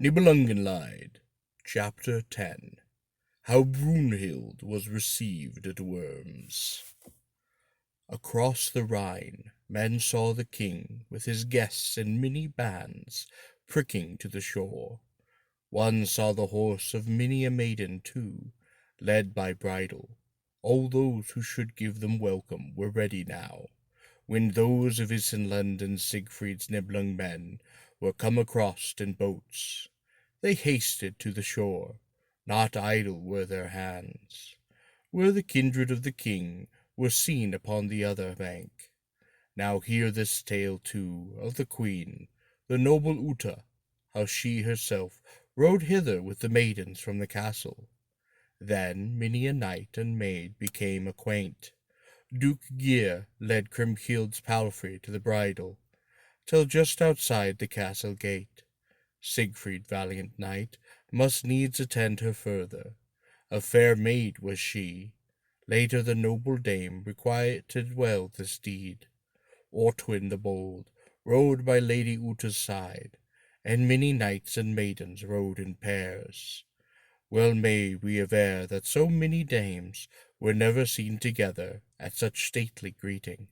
Nibelungenlied, Chapter 10. How Brynhild was received at Worms. Across the Rhine, men saw the king with his guests in many bands pricking to the shore. One saw the horse of many a maiden too, led by bridle. All those who should give them welcome were ready now, when those of Isenland and Siegfried's Nibelung men were come across in boats. They hasted to the shore, not idle were their hands. Where the kindred of the king were seen upon the other bank. Now hear this tale too of the queen, the noble Uta, how she herself rode hither with the maidens from the castle. Then many a knight and maid became acquaint. Duke Geir led Kriemhild's palfrey to the bridle, till just outside the castle gate. Siegfried, valiant knight, must needs attend her further. A fair maid was she. Later the noble dame requited well this deed. Ortwin the bold rode by Lady Uta's side, and many knights and maidens rode in pairs. Well may we aver that so many dames were never seen together at such stately greeting.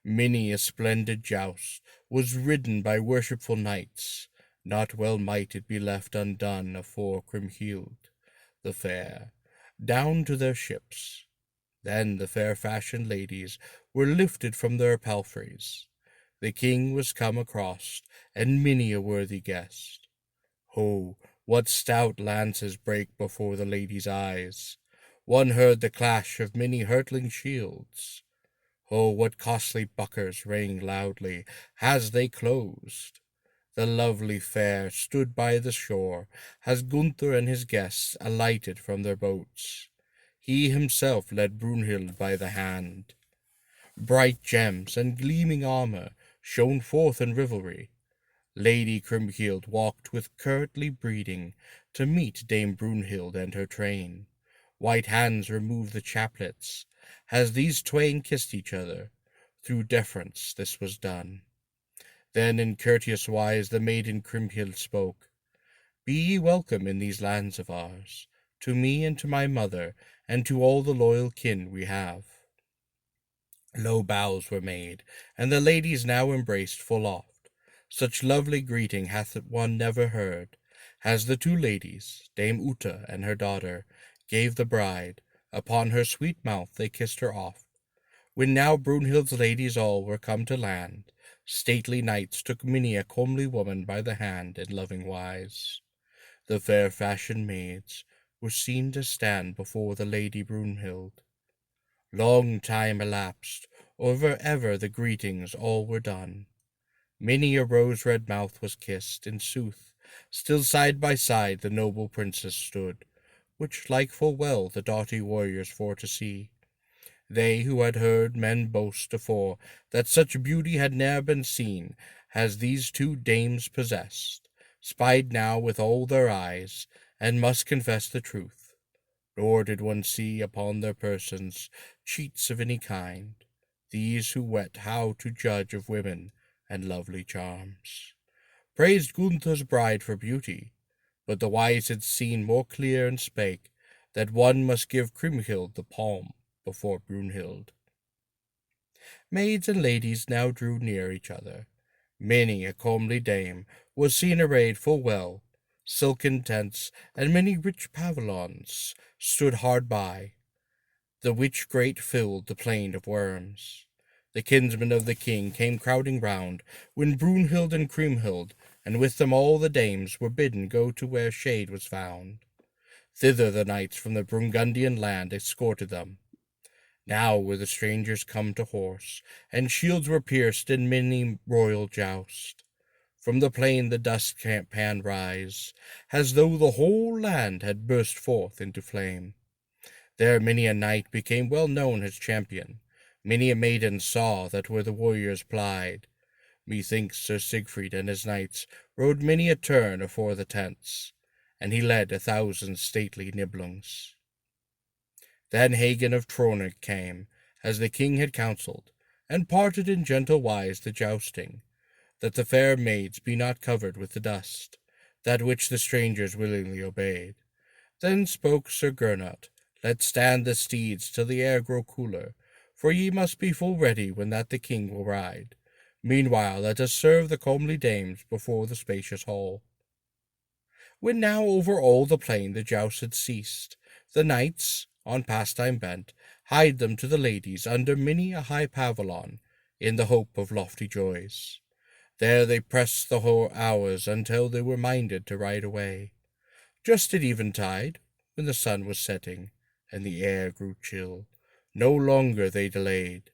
Many a splendid joust was ridden by worshipful knights. Not well might it be left undone afore Kriemhild the fair, down to their ships. Then the fair-fashioned ladies were lifted from their palfreys. The king was come across, and many a worthy guest. Ho, what stout lances brake before the ladies' eyes! One heard the clash of many hurtling shields. Oh, what costly bucklers rang loudly as they closed! The lovely fair stood by the shore as Gunther and his guests alighted from their boats. He himself led Brynhild by the hand. Bright gems and gleaming armor shone forth in rivalry. Lady Kriemhild walked with courtly breeding to meet Dame Brynhild and her train. White hands removed the chaplets, as these twain kissed each other. Through deference this was done. Then in courteous wise the maiden Kriemhild spoke. Be ye welcome in these lands of ours, to me and to my mother, and to all the loyal kin we have. Low bows were made, and the ladies now embraced full oft. Such lovely greeting hath one never heard, as the two ladies, Dame Uta and her daughter, gave the bride. Upon her sweet mouth they kissed her oft. When now Brynhild's ladies all were come to land, stately knights took many a comely woman by the hand in loving wise. The fair-fashioned maids were seen to stand before the Lady Brynhild. Long time elapsed, over ever the greetings all were done. Many a rose-red mouth was kissed, in sooth, still side by side the noble princess stood, which like full well the doughty warriors for to see. They who had heard men boast afore that such beauty had ne'er been seen as these two dames possessed, spied now with all their eyes, and must confess the truth. Nor did one see upon their persons cheats of any kind, these who wet how to judge of women and lovely charms. Praised Gunther's bride for beauty, but the wise had seen more clear and spake that one must give Kriemhild the palm before Brynhild. Maids and ladies now drew near each other. Many a comely dame was seen arrayed full well. Silken tents and many rich pavilions stood hard by, the which great filled the plain of Worms. The kinsmen of the king came crowding round, when Brynhild and Kriemhild, and with them all the dames, were bidden go to where shade was found. Thither the knights from the Burgundian land escorted them. Now were the strangers come to horse, and shields were pierced in many royal joust. From the plain the dust pan rise, as though the whole land had burst forth into flame. There many a knight became well known as champion. Many a maiden saw that where the warriors plied. Methinks Sir Siegfried and his knights rode many a turn afore the tents, and he led 1,000 stately Nibelungs. Then Hagen of Trony came, as the king had counselled, and parted in gentle wise the jousting, that the fair maids be not covered with the dust. that which the strangers willingly obeyed. Then spoke Sir Gernot, "Let stand the steeds till the air grow cooler, for ye must be full ready when that the king will ride. Meanwhile let us serve the comely dames before the spacious hall." When now over all the plain the joust had ceased, the knights, on pastime bent, hied them to the ladies under many a high pavilion, in the hope of lofty joys. There they pressed the whole hours until they were minded to ride away. Just at eventide, when the sun was setting, and the air grew chill, no longer they delayed,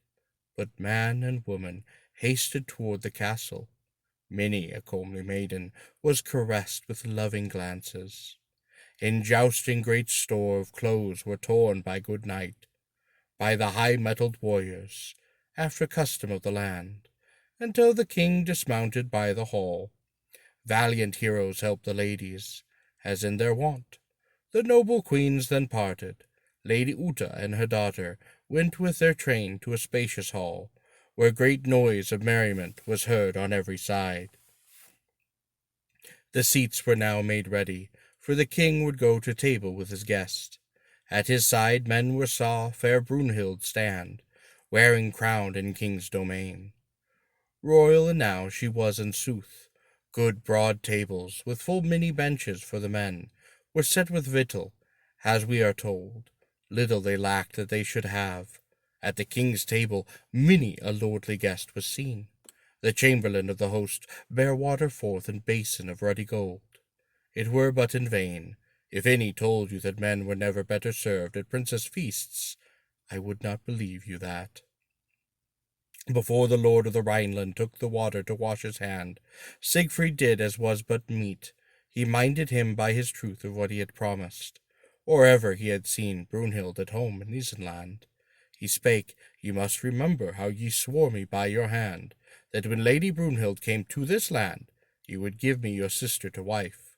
but man and woman hasted toward the castle. Many a comely maiden was caressed with loving glances. In jousting great store of clothes were torn by good knight, by the high-mettled warriors, after custom of the land, until the king dismounted by the hall. Valiant heroes helped the ladies, as in their wont. The noble queens then parted. Lady Uta and her daughter went with their train to a spacious hall, where great noise of merriment was heard on every side. The seats were now made ready, for the king would go to table with his guest. At his side men were saw fair Brynhild stand, wearing crown in king's domain. Royal enow she was in sooth. Good broad tables, with full many benches for the men, were set with victual, as we are told. Little they lacked that they should have. At the king's table many a lordly guest was seen. The chamberlain of the host bare water forth in basin of ruddy gold. It were but in vain, if any told you that men were never better served at princess' feasts. I would not believe you that. Before the lord of the Rhineland took the water to wash his hand, Siegfried did as was but meet. He minded him by his truth of what he had promised, or ever he had seen Brunhild at home in Isenland. He spake, "Ye must remember how ye swore me by your hand, that when Lady Brunhild came to this land, ye would give me your sister to wife.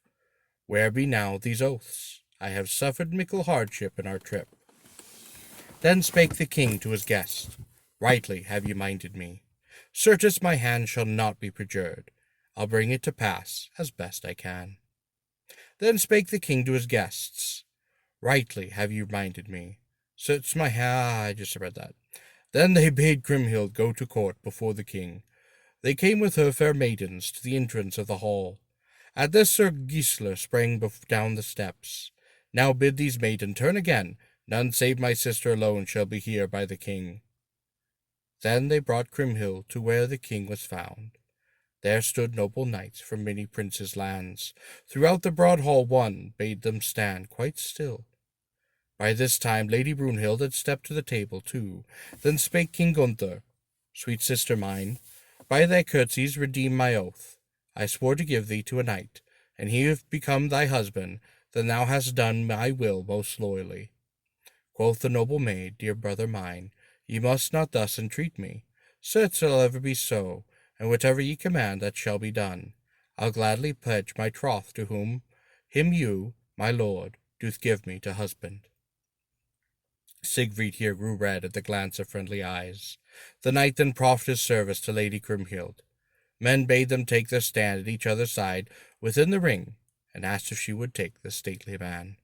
Where be now these oaths? I have suffered mickle hardship in our trip." Then spake the king to his guest, "Rightly have ye minded me. Certes my hand shall not be perjured. I'll bring it to pass as best I can." Then spake the king to his guests, "Rightly have you minded me. Certes my I just read that. Then they bade Brynhild go to court before the king. They came with her fair maidens to the entrance of the hall. At this Sir Gisler sprang down the steps. "Now bid these maiden turn again. None save my sister alone shall be here by the king." Then they brought Brynhild to where the king was found. There stood noble knights from many princes' lands. Throughout the broad hall one bade them stand quite still. By this time Lady Brunhild had stepped to the table too. Then spake King Gunther, "Sweet sister mine, by thy courtesies redeem my oath. I swore to give thee to a knight, and he hath become thy husband, then thou hast done my will most loyally." Quoth the noble maid, "Dear brother mine, ye must not thus entreat me. Certes shall ever be so, and whatever ye command, that shall be done. I'll gladly pledge my troth to him you, my lord, doth give me to husband." Siegfried here grew red at the glance of friendly eyes. The knight then proffered his service to Lady Brynhild. Men bade them take their stand at each other's side within the ring, and asked if she would take the stately man.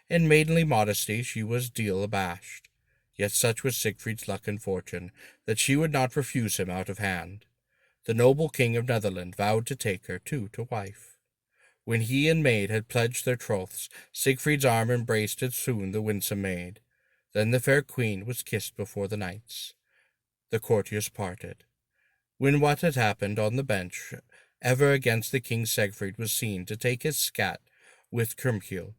In maidenly modesty she was deal abashed, yet such was Siegfried's luck and fortune, that she would not refuse him out of hand. The noble king of Netherland vowed to take her, too, to wife. When he and maid had pledged their troths, Siegfried's arm embraced it soon the winsome maid. Then the fair queen was kissed before the knights. The courtiers parted. When what had happened on the bench, ever against the king Siegfried was seen to take his scat with Brynhild.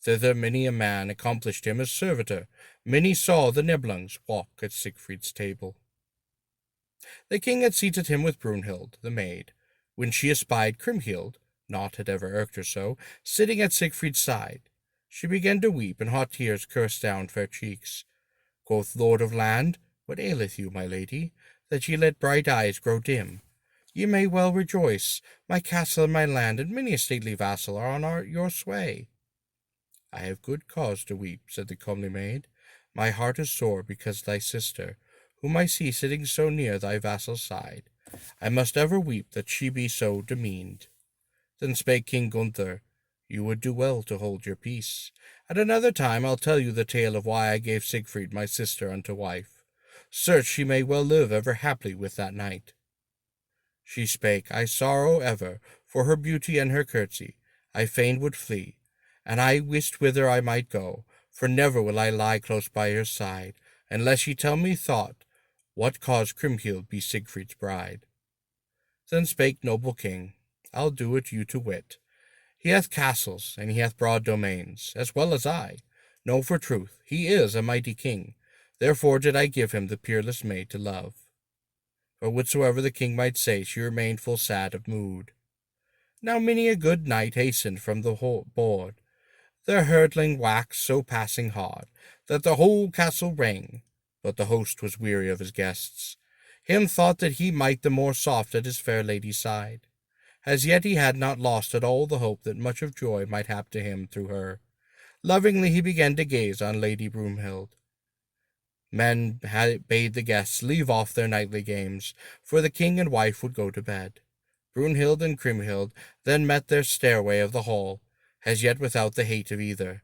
Thither many a man accomplished him as servitor. Many saw the Nibelungs walk at Siegfried's table. The king had seated him with Brunhild, the maid. When she espied Brynhild, naught had ever irked her so, sitting at Siegfried's side, she began to weep, and hot tears coursed down fair cheeks. Quoth Lord of Land, "What aileth you, my lady, that ye let bright eyes grow dim? Ye may well rejoice. My castle and my land and many a stately vassal are on your sway." "I have good cause to weep," said the comely maid. "My heart is sore because thy sister, whom I see sitting so near thy vassal's side, I must ever weep that she be so demeaned." Then spake King Gunther, You would do well to hold your peace. At another time I'll tell you the tale of why I gave Siegfried my sister unto wife. Certes she may well live ever happily with that knight. She spake, I sorrow ever for her beauty and her courtesy. I fain would flee, and I wist whither I might go, for never will I lie close by her side, unless ye tell me thought, what cause Kriemhild be Siegfried's bride. Then spake noble king, I'll do it you to wit. He hath castles, and he hath broad domains, as well as I. Know for truth, he is a mighty king. Therefore did I give him the peerless maid to love. For whatsoever the king might say, she remained full sad of mood. Now many a good knight hastened from the board. Their hurtling waxed so passing hard, that the whole castle rang. But the host was weary of his guests. Him thought that he might the more soft at his fair lady's side. As yet he had not lost at all the hope that much of joy might hap to him through her. Lovingly he began to gaze on Lady Brynhild. Men bade the guests leave off their nightly games, for the king and wife would go to bed. Brynhild and Kriemhild then met their stairway of the hall, as yet without the hate of either.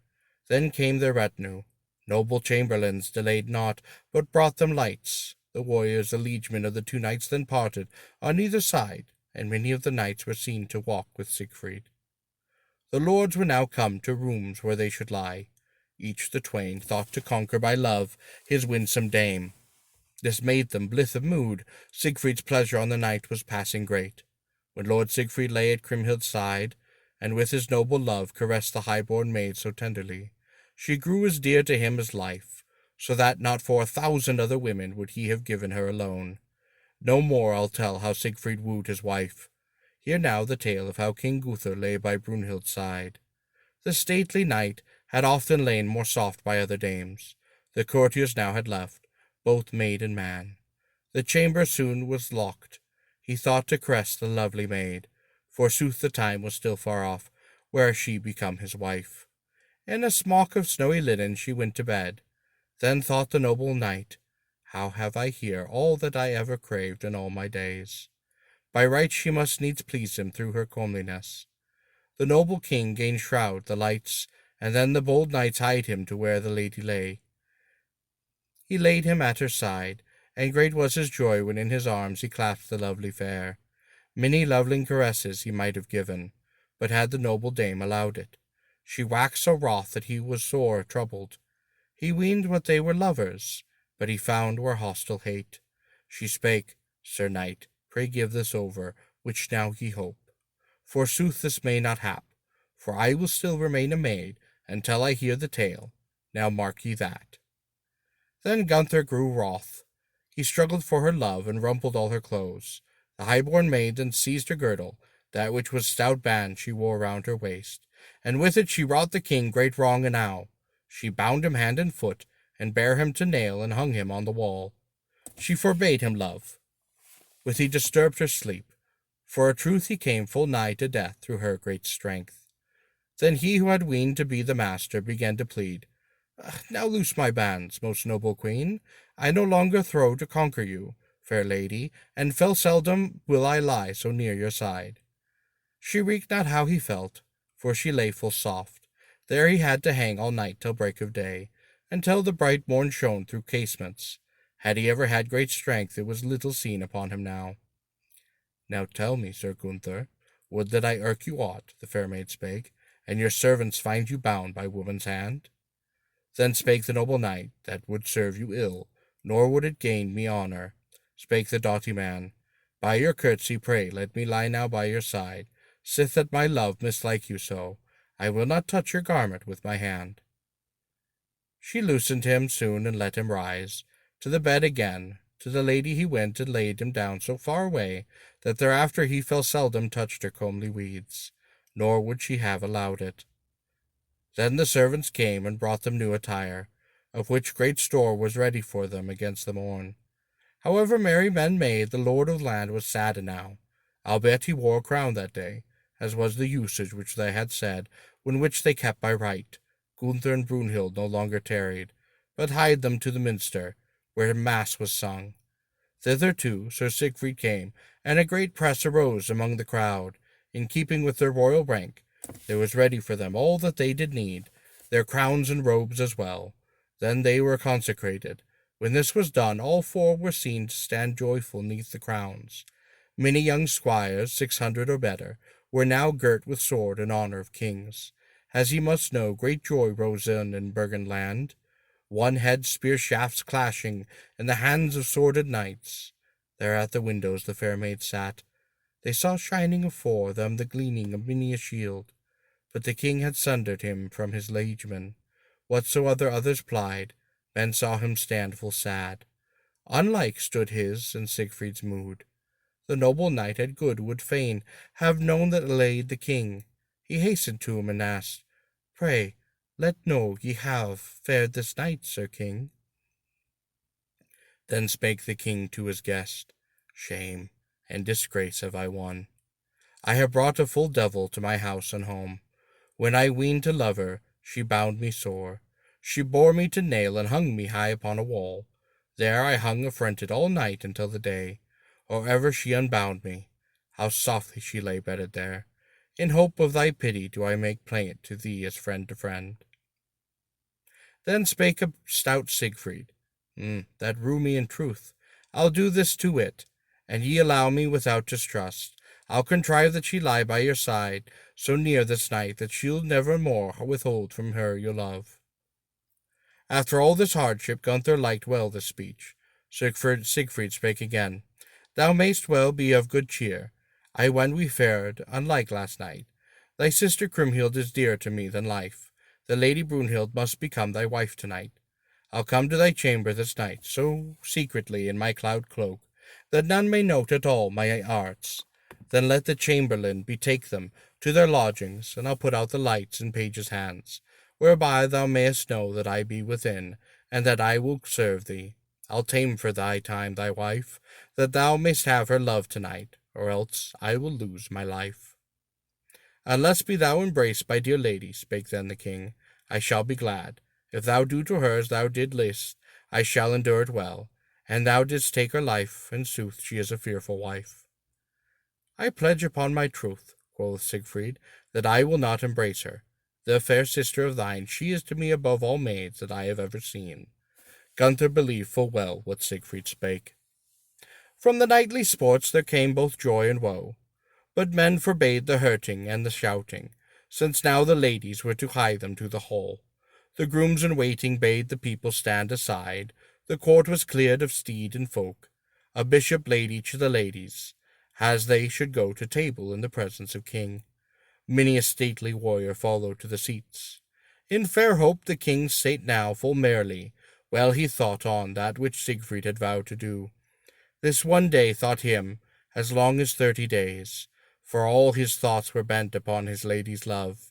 Then came their retinue. Noble chamberlains delayed not, but brought them lights. The warriors, the liegemen of the two knights, then parted on either side, and many of the knights were seen to walk with Siegfried. The lords were now come to rooms where they should lie. Each the twain thought to conquer by love his winsome dame. This made them blithe of mood. Siegfried's pleasure on the night was passing great. When Lord Siegfried lay at Kriemhild's side, and with his noble love caressed the high-born maid so tenderly, she grew as dear to him as life, so that not for 1,000 other women would he have given her alone. No more I'll tell how Siegfried wooed his wife. Hear now the tale of how King Gunther lay by Brynhild's side. The stately knight had often lain more soft by other dames. The courtiers now had left, both maid and man. The chamber soon was locked. He thought to caress the lovely maid. Forsooth the time was still far off, where she become his wife. In a smock of snowy linen she went to bed. Then thought the noble knight, How have I here all that I ever craved in all my days? By right she must needs please him through her comeliness. The noble king gained shroud, the lights, and then the bold knights hied him to where the lady lay. He laid him at her side, and great was his joy when in his arms he clasped the lovely fair. Many loving caresses he might have given, but had the noble dame allowed it. She waxed so wroth that he was sore troubled. He weened what they were lovers, but he found were hostile hate. She spake, Sir knight, pray give this over, which now ye hope. Forsooth this may not hap, for I will still remain a maid, until I hear the tale. Now mark ye that. Then Gunther grew wroth. He struggled for her love, and rumpled all her clothes. The high-born maid then seized her girdle, that which was stout band she wore round her waist, and with it she wrought the king great wrong enow. She bound him hand and foot, and bare him to nail, and hung him on the wall. She forbade him love, with he disturbed her sleep, for a truth he came full nigh to death through her great strength. Then he who had weened to be the master began to plead, Now loose my bands, most noble queen. I no longer throw to conquer you, fair lady, and fell seldom will I lie so near your side. She reeked not how he felt, for she lay full soft. There he had to hang all night till break of day, until the bright morn shone through casements. Had he ever had great strength, it was little seen upon him now. Now tell me, Sir Gunther, would that I irk you aught, the fair maid spake, and your servants find you bound by woman's hand? Then spake the noble knight, that would serve you ill, nor would it gain me honour. Spake the doughty man, By your courtesy, pray, let me lie now by your side, sith that my love mislike you so. I will not touch your garment with my hand. She loosened him soon, and let him rise. To the bed again, to the lady he went, and laid him down so far away, that thereafter he fell seldom touched her comely weeds, nor would she have allowed it. Then the servants came, and brought them new attire, of which great store was ready for them against the morn. However merry men made, the lord of the land was sad enow, albeit he wore a crown that day, as was the usage which they had said, when which they kept by right. Gunther and Brynhild no longer tarried, but hied them to the minster, where mass was sung. Thither too Sir Siegfried came, and a great press arose among the crowd. in keeping with their royal rank, there was ready for them all that they did need, their crowns and robes as well. Then they were consecrated. When this was done, all four were seen to stand joyful neath the crowns. Many young squires, 600 or better, were now girt with sword in honor of kings. As ye must know, great joy rose in Burgenland. One had spear shafts clashing in the hands of sworded knights. There at the windows the fair maids sat. They saw shining afore them the gleaming of many a shield. But the king had sundered him from his liegemen. Whatsoever others plied, men saw him stand full sad. Unlike stood his and Siegfried's mood. The noble knight had good would fain have known that laid the king. He hastened to him and asked, Pray, let know ye have fared this night, Sir King. Then spake the king to his guest, Shame and disgrace have I won. I have brought a full devil to my house and home. When I weened to love her, she bound me sore. She bore me to nail and hung me high upon a wall. There I hung affronted all night until the day, or ever she unbound me. How softly she lay bedded there. In hope of thy pity do I make plaint to thee as friend to friend. Then spake a stout Siegfried, That rue me in truth. I'll do this to wit, and ye allow me without distrust. I'll contrive that she lie by your side, so near this night that she'll never more withhold from her your love. After all this hardship, Gunther liked well this speech. Siegfried spake again, Thou mayst well be of good cheer. I when we fared, unlike last night. Thy sister Kriemhild is dearer to me than life. The lady Brynhild must become thy wife tonight. I'll come to thy chamber this night, so secretly in my cloud cloak, that none may note at all my arts. Then let the chamberlain betake them to their lodgings, and I'll put out the lights in pages' hands, whereby thou mayest know that I be within, and that I will serve thee. I'll tame for thy time thy wife, that thou mayst have her love tonight, or else I will lose my life. Unless be thou embraced by dear lady, spake then the king, I shall be glad. If thou do to her as thou did list, I shall endure it well. And thou didst take her life, in sooth she is a fearful wife. I pledge upon my truth, quoth Siegfried, that I will not embrace her. The fair sister of thine, she is to me above all maids that I have ever seen. Gunther believed full well what Siegfried spake. From the nightly sports there came both joy and woe, but men forbade the hurting and the shouting, since now the ladies were to hie them to the hall. The grooms in waiting bade the people stand aside, the court was cleared of steed and folk. A bishop laid each of the ladies, as they should go to table in the presence of king. Many a stately warrior followed to the seats. In fair hope the king sate now full merrily, while he thought on that which Siegfried had vowed to do. This one day thought him as long as 30 days, for all his thoughts were bent upon his lady's love.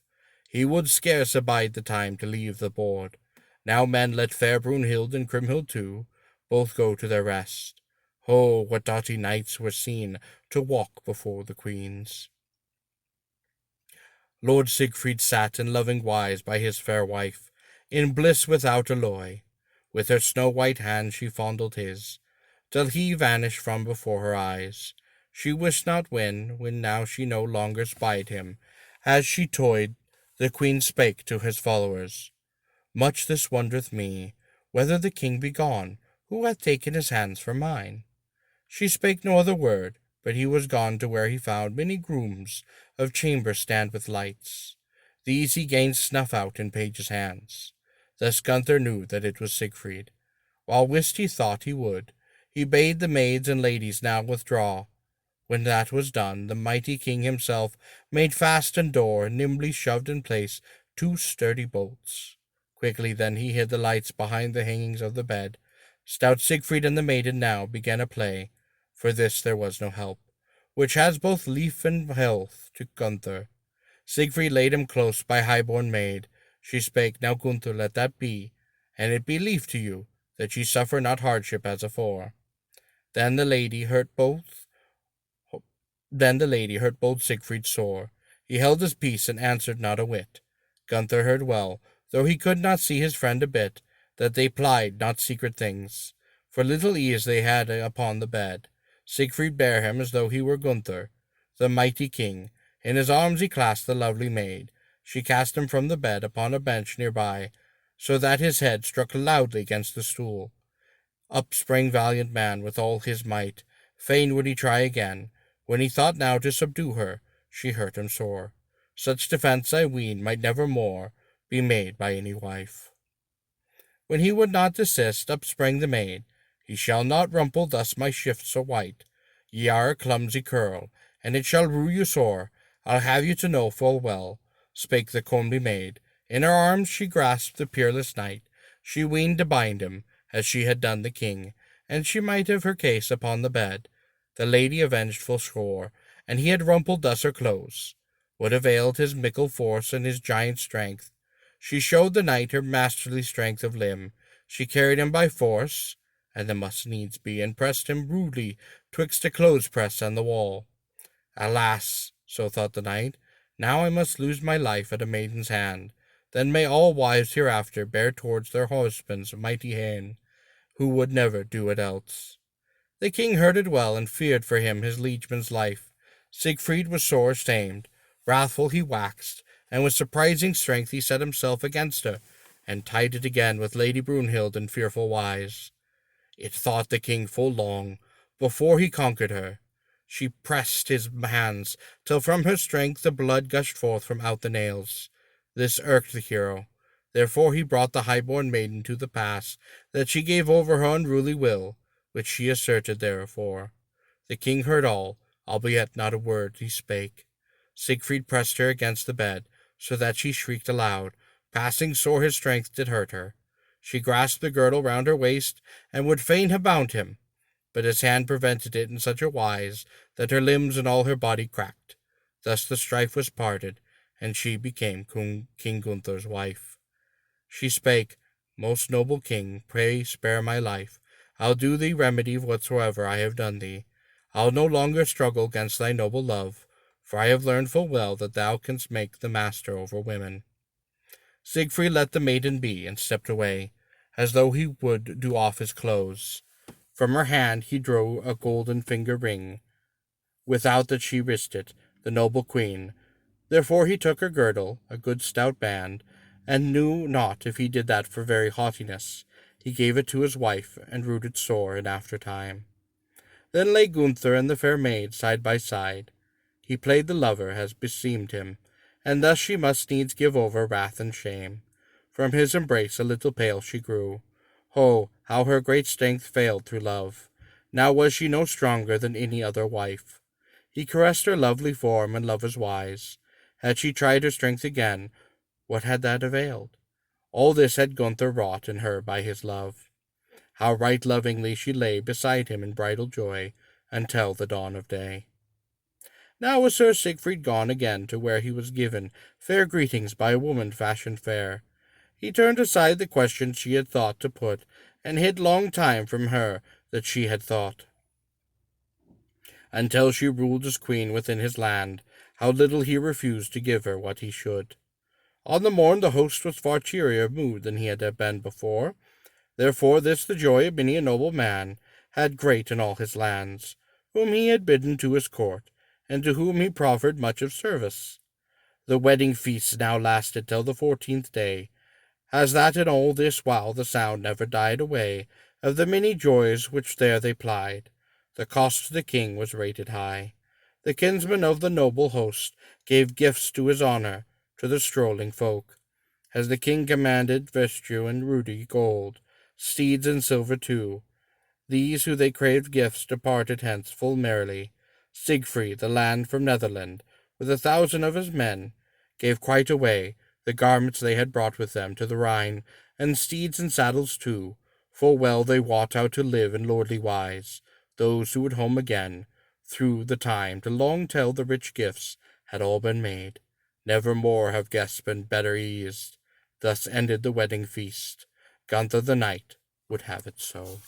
He would scarce abide the time to leave the board. Now men let fair Brynhild and Kriemhild too both go to their rest. Oh, what doughty knights were seen to walk before the queens. Lord Siegfried sat in loving wise by his fair wife, in bliss without alloy. With her snow-white hand she fondled his, till he vanished from before her eyes. She wist not when now she no longer spied him. As she toyed, the queen spake to his followers, Much this wondereth me, whether the king be gone, who hath taken his hands from mine. She spake no other word, but he was gone to where he found many grooms of chamber stand with lights. These he gained snuff out in pages' hands. Thus Gunther knew that it was Siegfried. While whist he thought he would, he bade the maids and ladies now withdraw. When that was done, the mighty king himself made fast and door, and nimbly shoved in place 2 sturdy bolts. Quickly then he hid the lights behind the hangings of the bed. Stout Siegfried and the maiden now began a play, for this there was no help, which has both lief and health to Gunther. Siegfried laid him close by high-born maid. She spake, Now Gunther, let that be, and it be lief to you, that ye suffer not hardship as afore. Then the lady hurt both Siegfried sore. He held his peace and answered not a whit. Gunther heard well, though he could not see his friend a bit, that they plied not secret things. For little ease they had upon the bed. Siegfried bare him as though he were Gunther, the mighty king, In his arms he clasped the lovely maid. She cast him from the bed upon a bench near by, so that his head struck loudly against the stool. Up sprang valiant man with all his might. Fain would he try again. When he thought now to subdue her, she hurt him sore. Such defence, I ween, might never more be made by any wife. When he would not desist, up sprang the maid. He shall not rumple thus my shift so white. Ye are a clumsy curl, and it shall rue you sore. I'll have you to know full well, spake the comely maid. In her arms she grasped the peerless knight. She weened to bind him, as she had done the king, and she might have her case upon the bed. The lady avenged full score, and he had rumpled thus her clothes. What availed his mickle force and his giant strength? She showed the knight her masterly strength of limb. She carried him by force, and it must needs be, and pressed him rudely twixt a clothes-press and the wall. Alas, so thought the knight, now I must lose my life at a maiden's hand. Then may all wives hereafter bear towards their husbands mighty hand, who would never do it else. The king heard it well, and feared for him his liegeman's life. Siegfried was sore ashamed. Wrathful he waxed, and with surprising strength he set himself against her, and tied it again with Lady Brynhild in fearful wise. It thought the king full long before he conquered her. She pressed his hands, till from her strength the blood gushed forth from out the nails. This irked the hero. Therefore he brought the high-born maiden to the pass, that she gave over her unruly will, which she asserted therefore. The king heard all, albeit not a word he spake. Siegfried pressed her against the bed, so that she shrieked aloud. Passing sore his strength did hurt her. She grasped the girdle round her waist, and would fain have bound him, but his hand prevented it in such a wise that her limbs and all her body cracked. Thus the strife was parted, and she became King Gunther's wife. She spake, Most noble king, pray spare my life. I'll do thee remedy whatsoever I have done thee. I'll no longer struggle against thy noble love, for I have learned full well that thou canst make the master over women. Siegfried let the maiden be, and stepped away, as though he would do off his clothes. From her hand he drew a golden finger ring, without that she wist it, the noble queen. Therefore he took her girdle, a good stout band, and knew not if he did that for very haughtiness. He gave it to his wife, and rued it sore in after time. Then lay Gunther and the fair maid side by side. He played the lover as beseemed him, and thus she must needs give over wrath and shame. From his embrace a little pale she grew. Oh, how her great strength failed through love! Now was she no stronger than any other wife. He caressed her lovely form in lover's wise. Had she tried her strength again, what had that availed? All this had Gunther wrought in her by his love. How right lovingly she lay beside him in bridal joy, until the dawn of day. Now was Sir Siegfried gone again to where he was given fair greetings by a woman fashioned fair. He turned aside the questions she had thought to put, and hid long time from her that she had thought, until she ruled as queen within his land. How little he refused to give her what he should. On the morn the host was far cheerier mood than he had been before. Therefore this the joy of many a noble man had great in all his lands, whom he had bidden to his court, and to whom he proffered much of service. The wedding feast now lasted till the 14th day, as that in all this while the sound never died away of the many joys which there they plied. The cost to the king was rated high. The kinsmen of the noble host gave gifts to his honor to the strolling folk, as the king commanded vesture and ruddy gold, steeds and silver too. These who they craved gifts departed hence full merrily. Siegfried, the land from Netherland, with 1,000 of his men, gave quite away the garments they had brought with them to the Rhine, and steeds and saddles too. Full well they wot how to live in lordly wise, those who would home again, through the time to long till the rich gifts had all been made. Never more have guests been better eased. Thus ended the wedding feast. Gunther the knight would have it so.